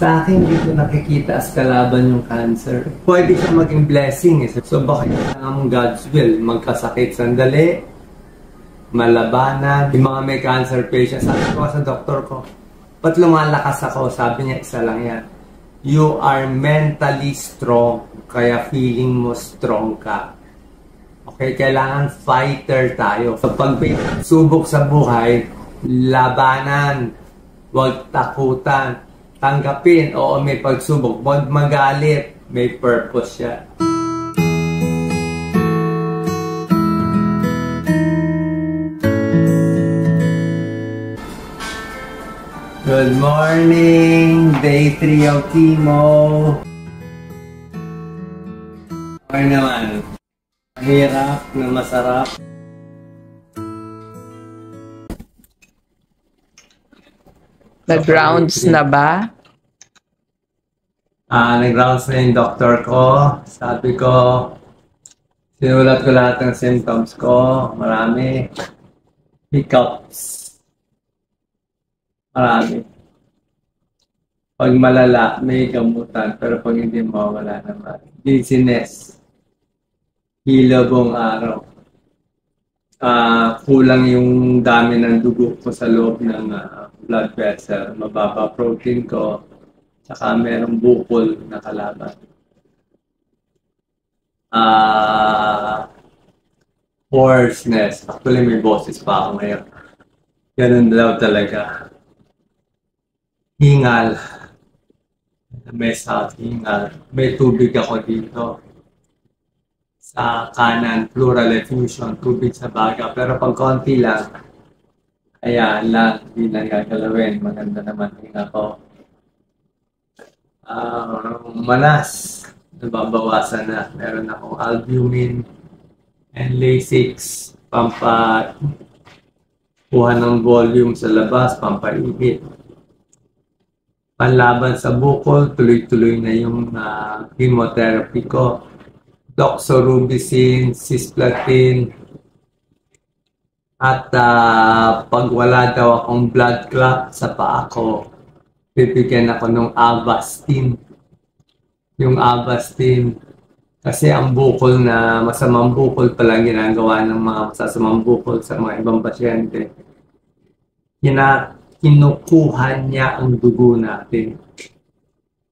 Sa akin, hindi ko nakikita as kalaban yung cancer. Pwede siya maging blessing. So baka kailangan mong God's will. Magkasakit sandali, malabanan. Yung mga may cancer patients, sabi ko sa doktor ko, ba't lumalakas ako? Sabi niya, isa lang yan. You are mentally strong, kaya feeling mo strong ka. Okay, kailangan fighter tayo. So pag may subok sa buhay, labanan, huwag takutan. Tanggapin, oo, may pagsubok. Huwag magalit, may purpose siya. Good morning! Day 3 of chemo. Okay naman. Mahirap na masarap. Nag-rounds na ba? Nag-rounds na yung doktor ko. Sabi ko, sinulat ko lahat ng symptoms ko. Marami. Hiccups. Marami. Pag malala, may gamutan. Pero pag hindi mawala naman. Dizziness. Hilo buong araw. Kulang yung dami ng dugo ko sa loob ng blood vessel. Mababa protein ko. Tsaka merong bukol na kalaban. Hoarseness. Actually, may boses pa ako ngayon. Ganun daw talaga. Hingal. May hingal. May tubig ako dito. Sa kanan, pleural effusion, tubig sa baga. Pero pag konti lang, ayan lang, hindi na gagalawin. Maganda naman hinga ko. Manas, nababawasan na. Meron akong albumin and Lasix, pampakuha ng volume sa labas, pampaihit. Panlaban sa bukol, tuloy-tuloy na yung chemotherapy ko. Doxorubicin, cisplatin, at pag wala daw akong blood clot sa paa ko, bibigyan ako ng Avastin. Yung Avastin, kasi ang bukol na masamang bukol pala ginagawa ng mga masasamang bukol sa mga ibang pasyente. Kinukuha niya ang dugo natin.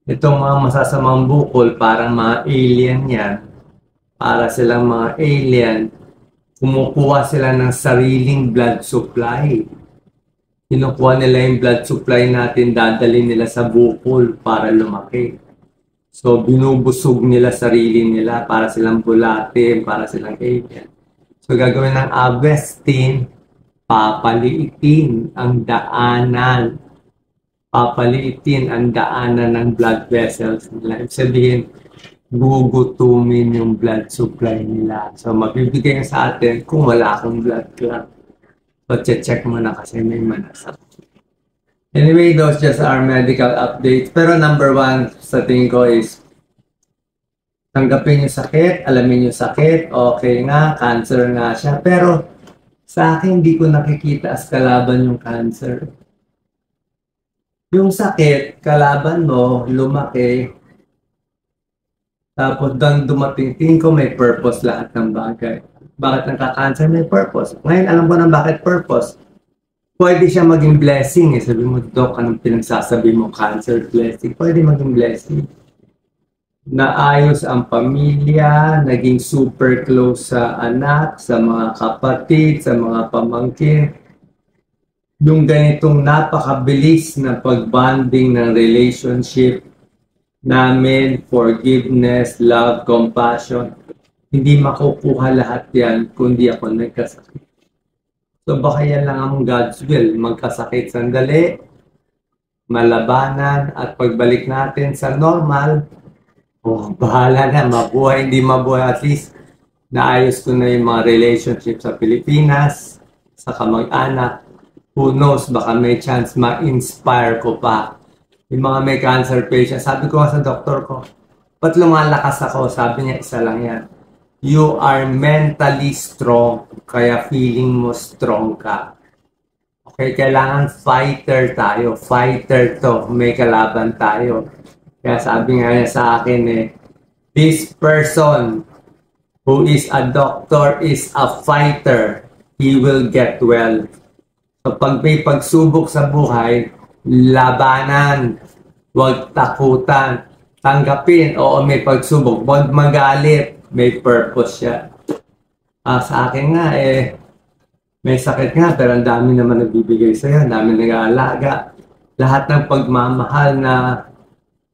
Itong mga masasamang bukol, parang mga alien yan. Para silang mga alien, kumukuha sila ng sariling blood supply. Kinukuha nila yung blood supply natin, dadalhin nila sa bukol para lumaki. So, binubusog nila sarili nila para silang bulate, para silang alien. So, gagawin ng Avastin, papaliitin ang daanan. Papaliitin ang daanan ng blood vessels nila. Ibig sabihin, gugutumin yung blood supply nila. So, mabibigay sa atin kung wala akong blood clot. So, check mo na kasi may manas. Anyway, those just are medical updates. Pero number one sa tingin ko is tanggapin yung sakit, alamin yung sakit, okay nga, cancer nga siya. Pero sa akin, hindi ko nakikita as kalaban yung cancer. Yung sakit, kalaban mo, lumaki, tapos doon dumating, tingin ko may purpose lahat ng bagay. Bakit nagka-cancer? May purpose. Ngayon, alam ko na bakit purpose. Pwede siya maging blessing. Sabi mo, Dok, anong pinagsasabi mo? Cancer, blessing. Pwede maging blessing. Naayos ang pamilya, naging super close sa anak, sa mga kapatid, sa mga pamangkin. Yung ganitong napakabilis na pag-bonding ng relationship namin, forgiveness, love, compassion, hindi makukuha lahat yan kundi ako nagkasakit. So baka yan lang ang God's will, magkasakit sandali, malabanan, at pagbalik natin sa normal, bahala na, mabuhay, hindi mabuhay, at least naayos ko na yung mga relationship sa Pilipinas, sa kamag-anak. Who knows, baka may chance ma-inspire ko pa. Yung mga may cancer patients, sabi ko sa doktor ko, ba't lumalakas ako? Sabi niya, isa lang yan. You are mentally strong, kaya feeling mo strong ka. Okay, kailangan fighter tayo. Fighter to. May kalaban tayo. Kaya sabi nga niya sa akin this person who is a doctor is a fighter. He will get well. So pag may pagsubok sa buhay, labanan, huwag takutan, tanggapin, oo may pagsubok, huwag magalit, may purpose siya. Sa akin nga may sakit nga pero ang dami naman nagbibigay sa'yo, ang dami nag-aalaga. Lahat ng pagmamahal na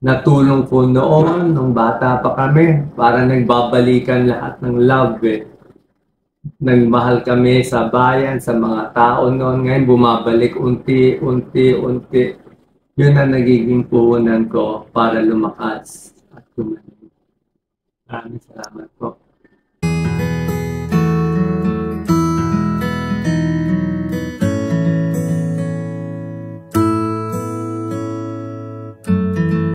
natulong ko noon, nung bata pa kami, para nagbabalikan lahat ng love Nagmahal kami sa bayan, sa mga tao noon. Ngayon bumabalik unti. Yun ang nagiging puhunan ko para lumakas at gumaling. Maraming salamat po.